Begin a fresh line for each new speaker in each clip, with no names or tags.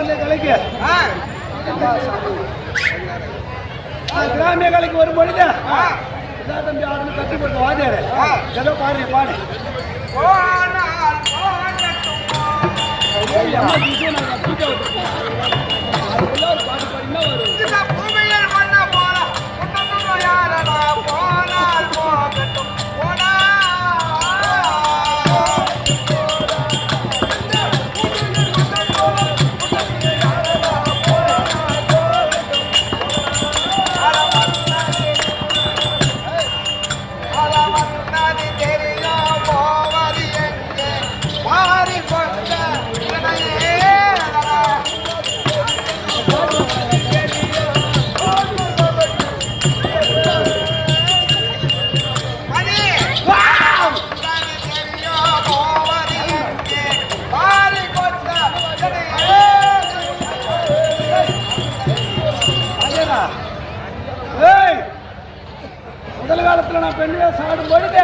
கிராமிய கலைக்கு கிராமிய கலைக்கு ஒரு பொழுது தம்பி ஆடுன்னு கட்டி போட்டு வாதியாரு ஏதோ பாரு பாடு பாட்டு பாடினா வரும் முதல் காலத்துல நான் பெண்ணே சாடும் பொழுது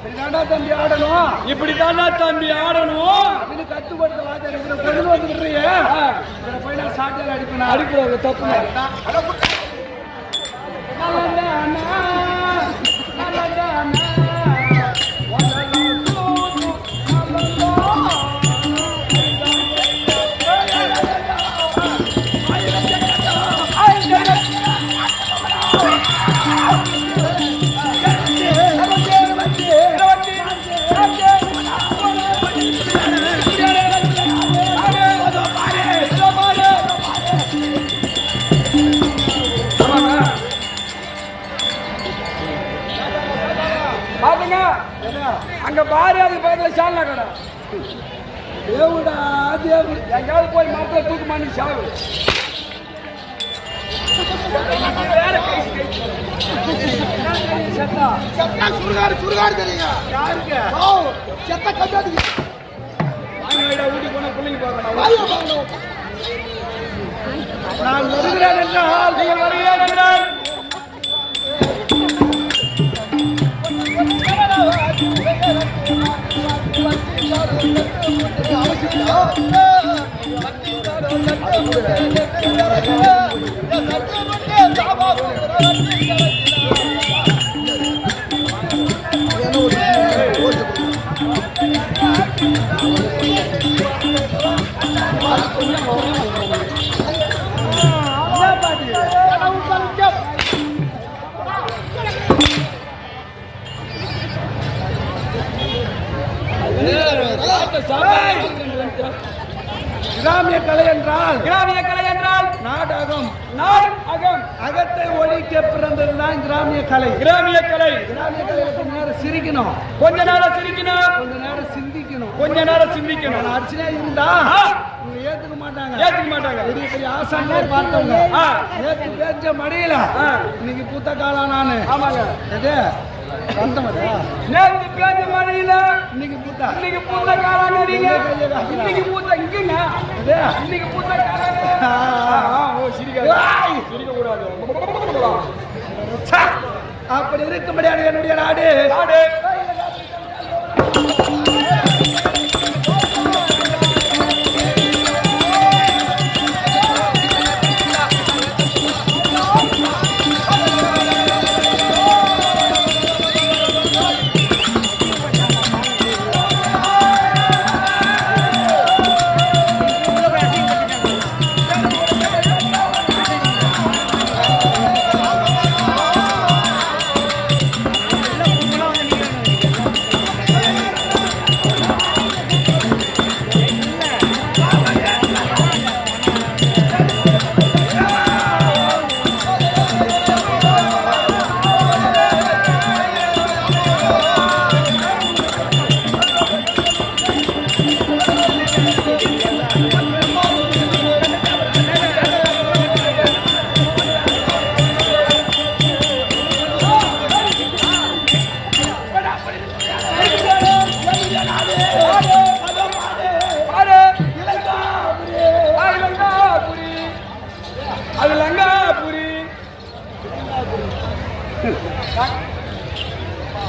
இப்படிதாண்டா தம்பி ஆடணும் இப்படிதாண்டா தம்பி ஆடணும் அப்படின்னு கத்து கொடுத்த வாத்தியார் கொண்டு வந்துடுறீங்க போய் நான் சாட்டியால் அடிப்பேன் அடிக்கிறாங்க தப்பு அங்க பாரு அதுக்கு பக்கத்துல சாலா கடை தேவுடா தேவு எங்காவது போய் மாப்பிள்ள தூக்கு மாணி சாவு
சுருகாடு தெரியுங்க
யாருக்கு
செத்த கட்டாடி
ஊட்டி போன பிள்ளைங்க பார்க்கணும் நான் வருகிறேன் என்றால் நீங்கள் வருகிறேன் என்றால் கிராமிய கலை என்றால் நாடகம் அகத்தை ஒழிக்க பிறந்ததுதான் கிராமிய கலை கிராமிய கலையில கொஞ்ச நேரம் சிரிக்கணும் கொஞ்ச நேரம் சிந்திக்கணும் அர்ச்சனை இருந்தா ஏத்துக்க மாட்டாங்க பெரிய பெரிய ஆசான்களை பார்த்தவங்க நேற்று பேச்ச மடியில இன்னைக்கு புத்த காலம் நானு ஆமாங்க எது நேற்று பேச்ச மடியில இன்னைக்கு புத்த காலம் இன்னைக்கு புத்த இங்கங்க இன்னைக்கு புத்த காலம் சிரிக்க கூடாது அப்படி இருக்கும்படியான என்னுடைய நாடு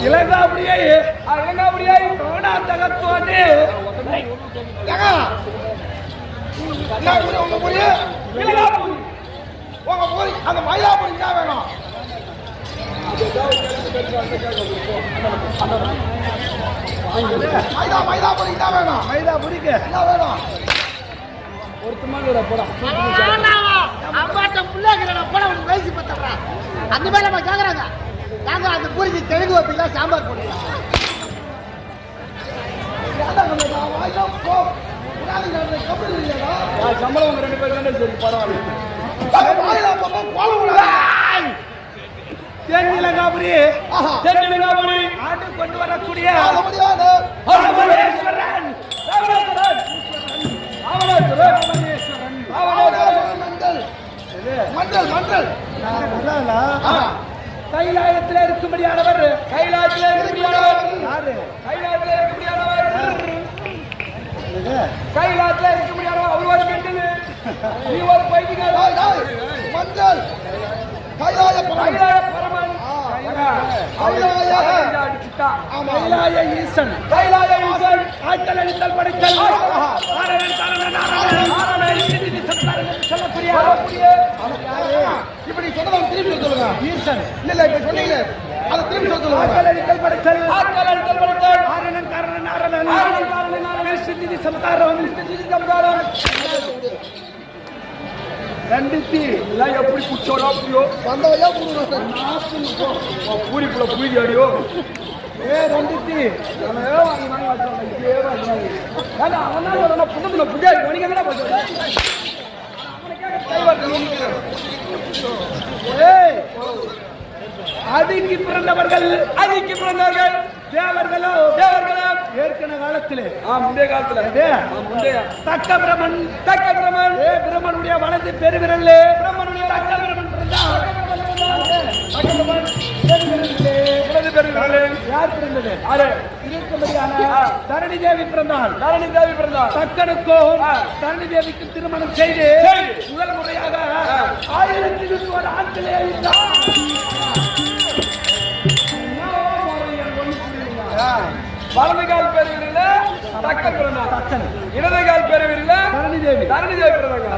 இலங்காபுரியை
இலங்காபுரியை
கோணா தகத்தோடு
ஏங்க என்ன ஊரு உங்க ஊரு
இலங்காபுரி
உங்க ஊரு அந்த மயிலாப்பூரி என்ன வேணும் மயிலாப்பூரி என்ன வேணும்
மயிலாபுரிக்கு
என்ன வேணும்
ஒருத்தமாக போடா
அம்மாட்ட புள்ளைங்க போட உனக்கு வயசு பத்தா அந்த மாதிரி நம்ம கேக்குறாங்க நாங்க அந்த பூரிக்கு தெலுங்கு வைப்பீங்களா சாம்பார் போடுவீங்களா
சம்பளம் உங்க 2 பேர் தானே சரி பரவாயில்ல
தென் இலங்காபுரி
தென்னிலங்காபுரி
ஆண்டு கொண்டு வரக்கூடிய
ராமேஸ்வரன்
கைலாயத்தில் இருக்கும்படியானவர்
கைலாயத்தில் இருக்கும்படியானவர்
யாரு
கைலாயத்தில் இருக்கும்படியானவர் கைலாயத்தில் இருக்கும்படியானவர் அவர் ஒரு கெட்டது நீ ஒரு பைத்தியக்காரன்
மஞ்சள் கைலாய
கைலாய பரமன்
கைலாய ஈசன்
கைலாய ஈசன்
ஆற்றல் அளித்தல் படைத்தல் ஆரணன் காரணன் ஆரணன் சித்தி சத்தாரன் என்று சொல்லக்கூடிய
இப்படி சொன்னதை திருப்பி சொல்லுங்க
ஈசன்
இல்ல இப்ப சொன்னீங்க அதை திருப்பி சொல்லுங்க
ஆற்றல் அளித்தல் படைத்தல்
ஆற்றல் அளித்தல் படைத்தல்
ஆரணன் காரணன் ஆரணன்
ஆரணன் காரணன் ஆரணன்
சித்தி சத்தாரம்
சித்தி சம்சாரம்
கண்டித்து
எல்லாம் எப்படி குச்சோடா புரியோ
வந்தவையா புடுங்க
பூரிக்குள்ள பூரி அடியோ
ரெண்டுத்தி
புதுல புதிய வணிகங்களா போச்சு
அதுக்கு பிறந்தவர்கள்
அதுக்கு பிறந்தவர்கள்
தேவர்களோ
தேவர்களா
ஏற்கனவே காலத்திலே
முந்தைய காலத்துல முந்தைய
தக்க பிரமன்
தக்க பிரமன்
பிரமனுடைய வலது பெருவிரல்
பிரம்மனுடைய
தக்க பிரமன் பிறந்தார். யார் பிறந்தது இருக்கும்படியான தரணி தேவி பிறந்தாள்.
தரணி தேவி பிறந்தார்
தக்கனுக்கும் தரணி தேவிக்கு திருமணம் செய்து முதல் முறையாக 1001 ஆண்களே
வலது கால் பெருவிரில தக்க பிறந்தார்
தக்கன்
இடது கால் பெருவிரில
தரணி தேவி
தரணி தேவி பிறந்தாங்க.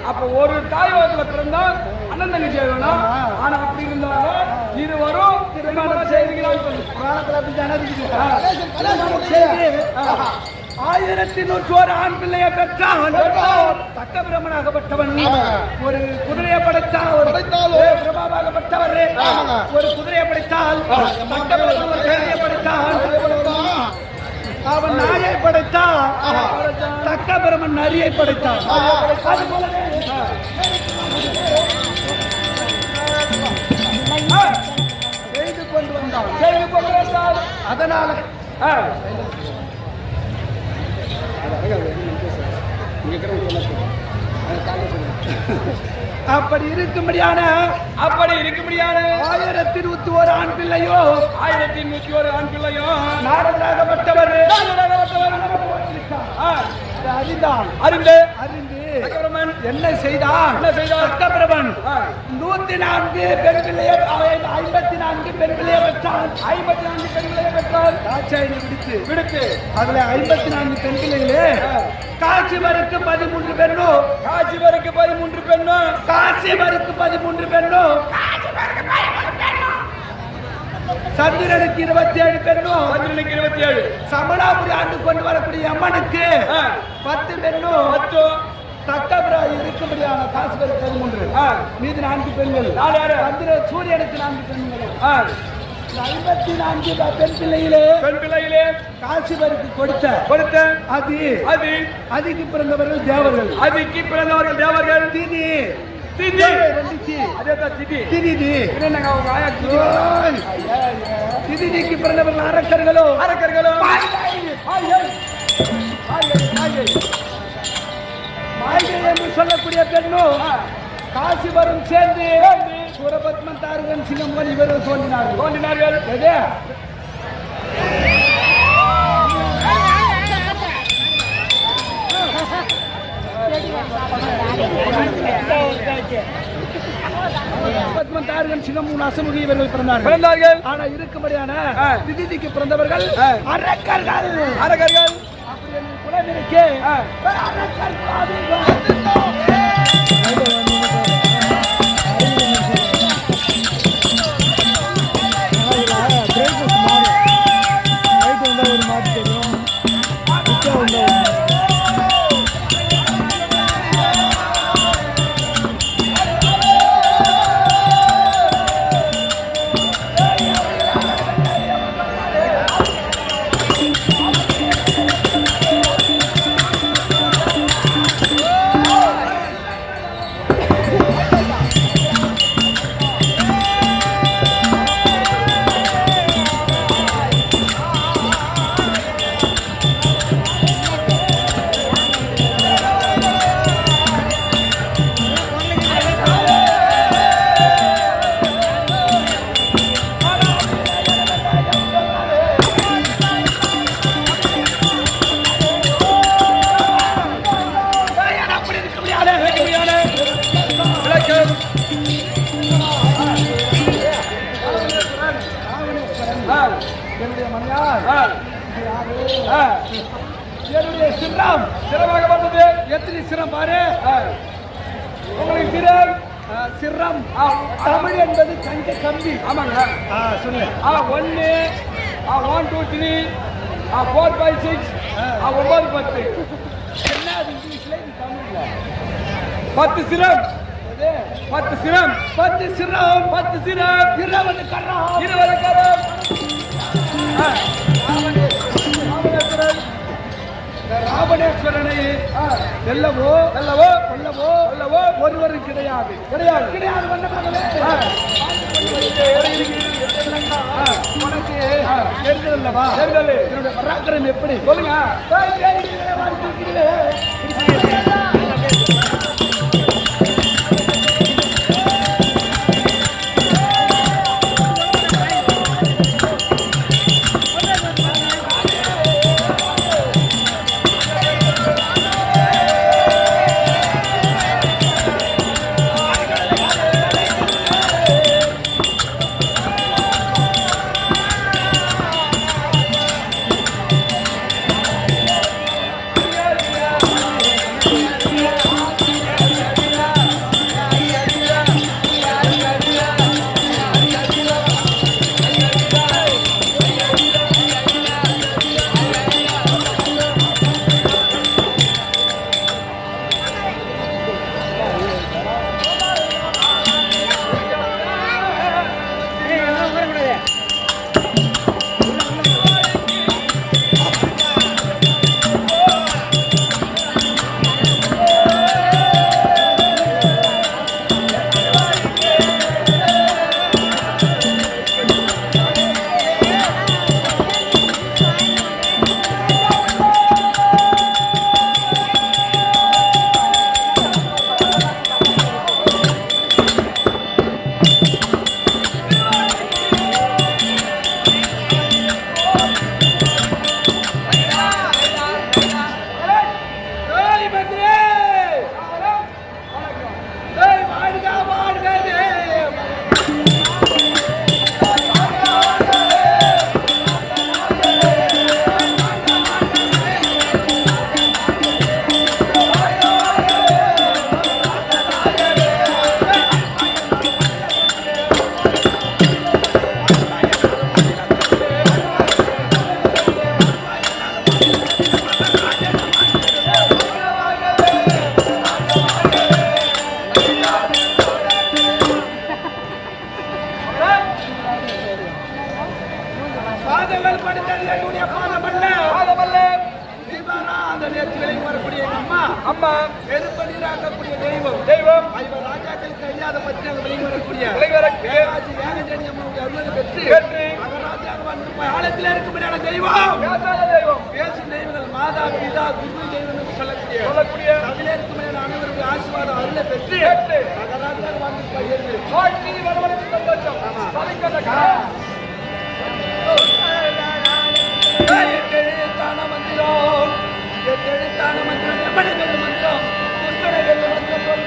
அப்ப ஒரு தாய் வகத்துல பிறந்தா அண்ணன் தங்கச்சி வேணும். ஆனா அப்படி இருந்தாலும் இருவரும் திருமணம் செய்துகிறான்
புராணத்துல அப்படி தானே இருக்குது. 1101 ஆண் பிள்ளையை பெற்றான். தக்க பிரமனாகப்பட்டவன் ஒரு குதிரையை படைத்தால் பிரபாவாகப்பட்டவர் ஒரு குதிரையை படைத்தால் தக்க பிரமன் ஒரு கழுதையை படைத்தான். அவன் நாயை படைத்தான். தக்க பிரமன் நரியை படைத்தான். அது போலவே செய்து கொண்டு வந்தான்.
செய்து கொண்டு வந்தார்.
அதனால அப்படி இருக்கும்படியான
அப்படி இருக்கும்படியான
1101 ஆண் பிள்ளையோ
1101 ஆண் பிள்ளையும்
நாரதராகப்பட்டவர் அறிந்தான்.
அறிந்து
அறிந்து
தக்கபிரமன்
என்ன செய்தான்? தக்கபிரமன் 104 பெண் பிள்ளையை 54 பெண் பிள்ளையை பெற்றான்.
54 பெண் பிள்ளையை பெற்றால்
தாட்சாயினை
விடுத்து
அதுல 54 பெண் பிள்ளைகளே காசிவருக்கு 13 பெண்ணும்
காசிவருக்கு 13 பெண்ணும்
காசிவருக்கு 13 பெண்ணும் சந்திரனுக்கு 27 பெண்ணும்
சந்திரனுக்கு 27
சமணாபுரி ஆண்டு கொண்டு வரக்கூடிய அம்மனுக்கு 10 பெண்ணும்
10
தக்கபிரா இருக்கும்படியான காசிவருக்கு 13 மீது 4 பெண்கள் சந்திர சூரியனுக்கு 4 பெண்கள் 54 பெண் பிள்ளையிலே காசிவருக்கு கொடுத்த அதுக்கு பிறந்தவர்கள் தேவர்கள்.
அதுக்கு பிறந்தவர்கள் தேவர்கள்.
திதி
அதேதான் திதி.
என்னங்க அவங்க ஆயா திதிக்கு பிறந்தவர்கள் அரக்கர்களோ மாயை என்று சொல்லக்கூடிய பெண்ணும் காசிவரும் சேர்ந்து சூரபத்மன் தாருகன் சிங்கம்பன் இவர்கள் தோன்றினார்கள். எது? பத்மன், தாரகன், சிங்கம், 3 அசமுகி இவர்கள் பிறந்தார்கள்.
பிறந்தார்கள்.
ஆனா இருக்கும்படியான விதிதிக்கு பிறந்தவர்கள் அரக்கர்கள்.
அரகர்கள்.
அப்படி என்று குலம் இருக்கே. அரக்கர் என்னுடைய சிரம் சிரமாக வந்தது. எத்தனை சிரம் பாரு. உங்களுக்கு சிரம் சிரம் தமிழ் என்பது கஞ்ச கம்பி. ஆமாங்க சொல்லு. 1 1 2 3 4 5 6 9 10 என்ன அது இங்கிலீஷ்ல இது தமிழ்ல 10 சிரம் 10 சிரம் 10 சிரம் 10 சிரம் 20 கரம் 20 கரம். ராவணேஸ்வரனை வெல்லவோ வெல்லவோ கொல்லவோ கொல்லவோ ஒருவரும் கிடையாது கிடையாது கிடையாது. உனக்கு தெரிஞ்சதல்லவா தெரிஞ்சது என்னுடைய பராக்கிரம் எப்படி சொல்லுங்க. அம்மா நெருப்பு நீராக்கக்கூடிய தெய்வம் தெய்வம் ராஜாக்களுக்கு அறியாத பற்றி வெளிவரக்கூடிய பெற்று ஆழத்தில் இருக்கும்படியான தெய்வம் தெய்வம் பேசும் தெய்வங்கள் மாதா பிதா குரு தெய்வம் என்று சொல்லக்கூடிய அதில் இருக்கும்படியான அனைவருக்கு ஆசீர்வாதம் அருளை பெற்று மகராஜாக வந்து பகிர்ந்து சந்தோஷம் எட்டெழுத்தான மந்திரம் எட்டெழுத்தான மந்திரம் எப்படி மந்திரம் புத்தனை மந்திரம்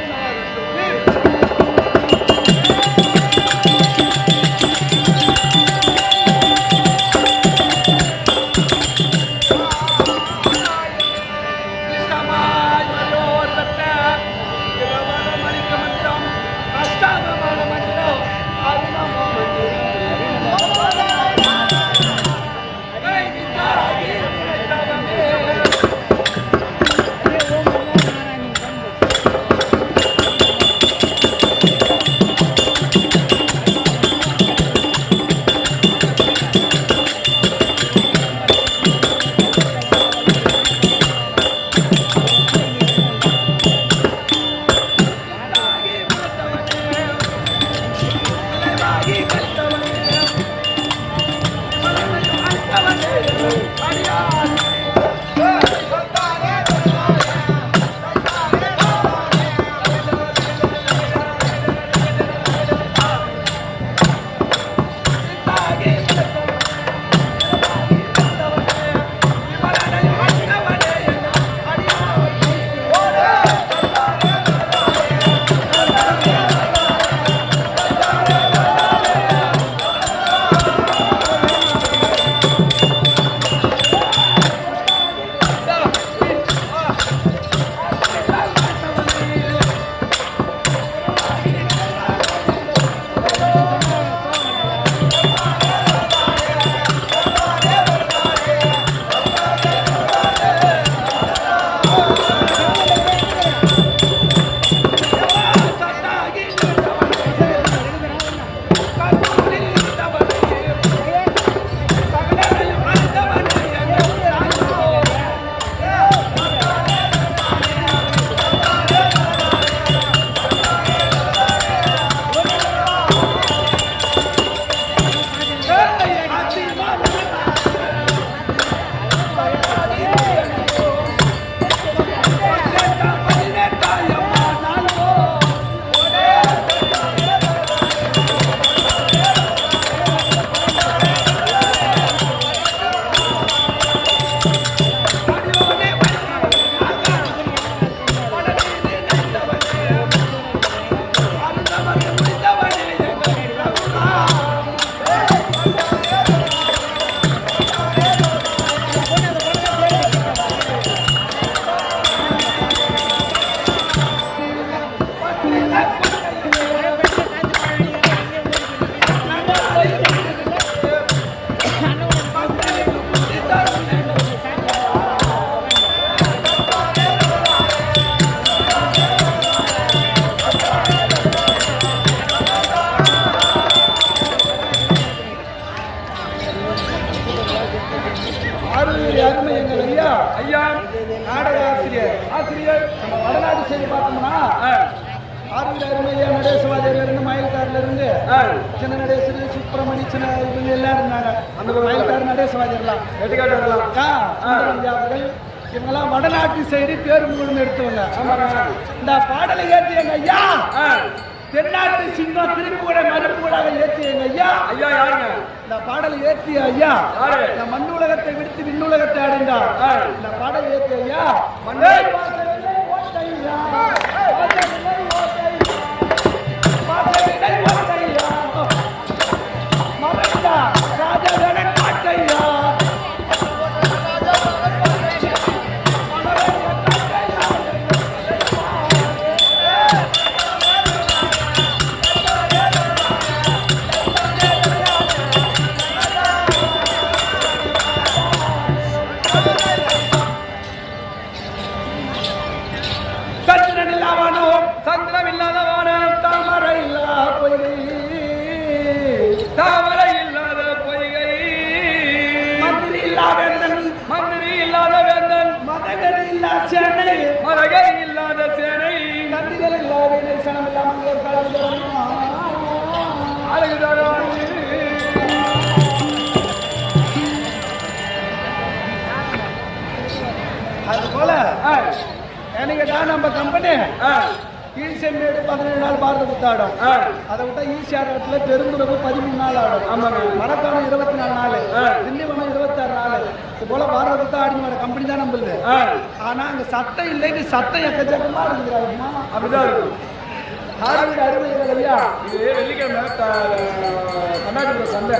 ஆறுயிர் அருமை எங்கள் ஐயா
ஐயா
நாடக ஆசிரியர்
ஆசிரியர்
நம்ம வடநாடு சைடு பார்த்தோம்னா ஆறுயிர் அருமை ஐயா நடேசவாதியில இருந்து மயில்காரில இருந்து சின்ன நடேசர் சுப்பிரமணி சின்ன இவங்க எல்லாம் இருந்தாங்க அந்த மயில்கார் நடேசவாதியெல்லாம்
எடுத்துக்காட்டு வரலாம்
அவர்கள் இவங்கெல்லாம் வடநாட்டு சைடு பேரு முழுமை எடுத்தவங்க இந்த பாடலை ஏற்றி எங்க ஐயா தென்னாட்டு சிங்கம் திருப்புகூட மறுப்புகூடாக ஏற்றி எங்க ஐயா
ஐயா யாருங்க
இந்த பாடலை ஏற்றிய ஐயா இந்த மண் உலகத்தை விடுத்து விண்ணுலகத்தை அடைந்தார் இந்த பாடலை ஏற்றிய ஐயா மண்ணை சந்திரம் இல்லாதவானம் தாமரை இல்லாத பொய்கை மந்திரி இல்லாத வேந்தன் மதகரி இல்லாத சேனை நந்திகள் இல்லாத சனம் இல்லாமல் அழகுதாரான் அது போல எனக்கு தான் நம்ம கம்பெனி ஈசெம்மேடு 17 நாள் பாரத புத்தாடும் அதை விட்டா ஈசியாரத்துல பெருந்துறவு 13 நாள் ஆடும் ஆமாங்க மரக்காலம் 24 நாள் திண்டிவனம் 26 நாள் இது போல பாரத புத்தா ஆடி வர கம்பெனி தான் நம்மளுது ஆனா அங்க சத்தம் இல்லைன்னு சத்தம் எக்கச்சக்கமா இருக்குதுமா அப்படிதான் இருக்கும் ஆறுவீடு அருமைகள் ஐயா இது வெள்ளிக்கிழமை கர்நாடக சந்தை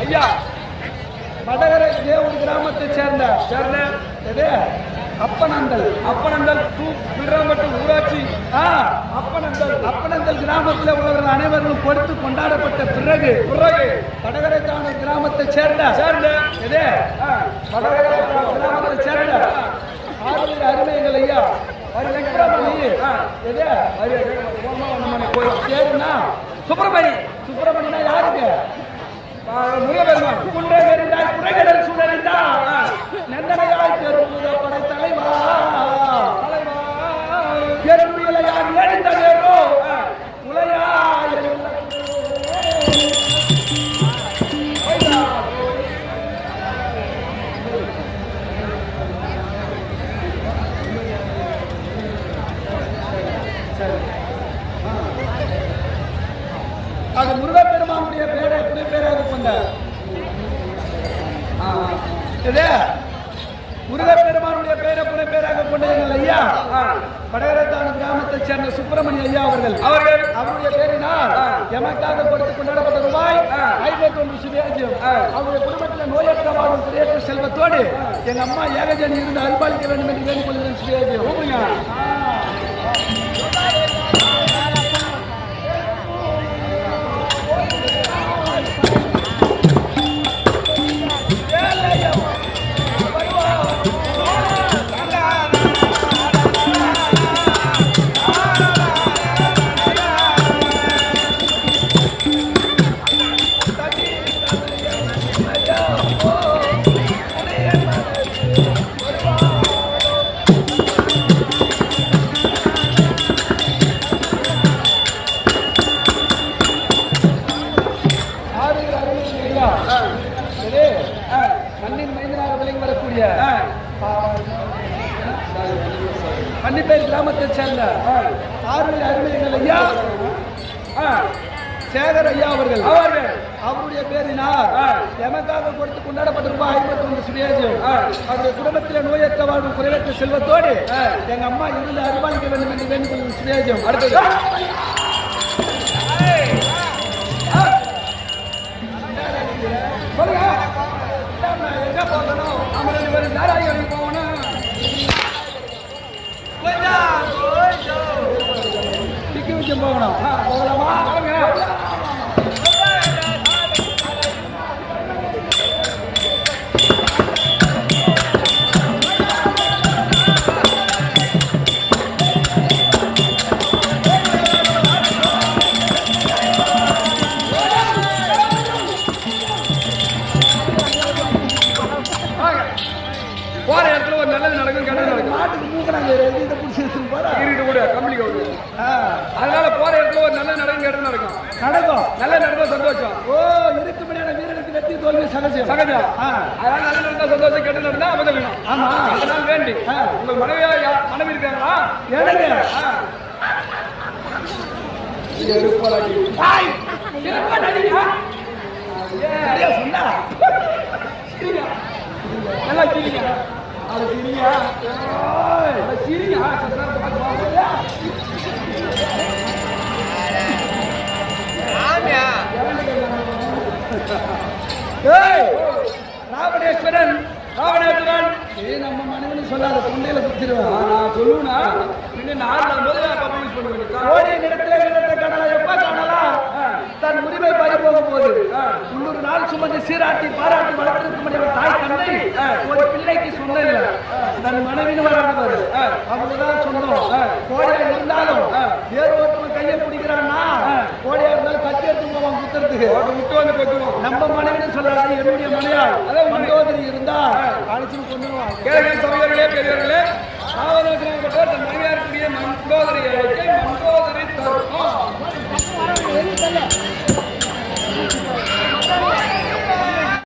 ஐயா வடகரை தேவூர் கிராமத்தை சேர்ந்த அப்பனந்தல் பில்ராம்பட்டு ஊராட்சி அப்பனந்தல் கிராமத்தில் உள்ளவர்கள் அனைவரும் கொடுத்து கொண்டாடப்பட்ட பிறகு வடகரை கிராமத்தை சேர்ந்த வடகரை கிராமத்தை சேர்ந்த ஆறுயிர் அருமைகள் ஐயா சுப்பிரமணியனா யாருக்கு முருகபெருமான் குன்றை வெறிந்தாய் குறைகடல் சூழலிந்தா நந்தனையாய் பெருமுக படை தலைவா எருமையிலையார் எழுந்த நேரோ உலையா அது முருகப்பெருமானுடைய பேரை எப்படி பேராக கொண்ட முருகப்பெருமானுடைய பேரை புனை பேராக கொண்ட எங்கள் ஐயா வடகரைத்தான கிராமத்தை சேர்ந்த சுப்பிரமணிய ஐயா அவருடைய பேரினால் எமக்காக கொடுத்து கொண்டாடப்பட்ட ரூபாய் 51 சுவேஜம் அவருடைய குடும்பத்தில் நோயற்ற வாழும் குறையற்ற செல்வத்தோடு எங்க அம்மா ஏகஜன் இருந்து அருள்பாலிக்க வேண்டும் என்று வேண்டிக் கொள்கிறேன் சுவேஜம் இருக்கக்கூடிய பன்னிப்பேர் கிராமத்தை சேர்ந்த ஆறுடைய அருமைகள் ஐயா சேகர் ஐயா அவர்கள் அவருடைய பேரினார் எமக்காக கொடுத்து கொண்டாடப்பட்ட ரூபாய் 51 சுயேஜம் அவருடைய குடும்பத்தில் நோயற்ற வாழ்வு குறைவற்ற செல்வத்தோடு எங்க அம்மா இருந்து அர்ப்பணிக்க வேண்டும் என்று வேண்டிக் சுயேஜம் அடுத்தது சொல்லுங்க எங்க போகணும் நம்ம 2 பேரும் நாராயணி போகணும் டிக்கி வச்சு போகணும் போகலாமா போற இடத்துல ஒரு நல்லது நடக்கும் கெட்டது நடக்கும் நாட்டுக்கு மூக்கிறாங்க இதை பிடிச்சி இருட்டு கூட கம்பெனிக்கு வருது அதனால போற இடத்துல ஒரு நல்லது நடக்கும் கெட்டது நடக்கும் நல்ல நடக்கும் சந்தோஷம் ஓ இருக்கு முடியாத வீரனுக்கு வெற்றி தோல்வி சகஜம் அதனால நல்ல நடந்தா சந்தோஷம் கெட்டது நடந்தா அபதம் வேணும் ஆமா அதனால வேண்டி உங்க மனைவி இருக்காங்களா எடுங்க சொன்னா நல்லா சிரிங்க அது சிரிங்க சிரிங்க ராவணேஸ்வரன் நம்ம மனைவி சொல்லாத தொண்டையில குத்திடுவேன் நான் சொல்லுவேன்னா இன்னும் 4 போது யூஸ் பண்ணுவேன் ஓடிய நிறத்திலே நிறத்தை காணலாம் எப்ப காணலாம் தன் உரிமை பறி போக போது 300 நாள் சுமந்து சீராட்டி பாராட்டி வளர்த்திருக்க தாய் தந்தை ஒரு பிள்ளைக்கு சொன்ன தன் மனைவின்னு வராது அவங்கதான் சொன்னோம் கோடியா இருந்தாலும் வேறு ஒருத்தவன் கையை பிடிக்கிறான்னா கோடியா இருந்தாலும் கத்தி எடுத்து போவான் குத்துறதுக்கு விட்டு வந்து கொட்டுவோம் நம்ம மனைவின்னு சொல்லாது என்னுடைய மனையா மண்டோதரி இருந்தா அழைச்சு கொண்டுருவான் கேளுங்க சமயர்களே பெரியவர்களே தன் மனைவியா இருக்கக்கூடிய மண்டோதரி மண்டோதரி தருணம்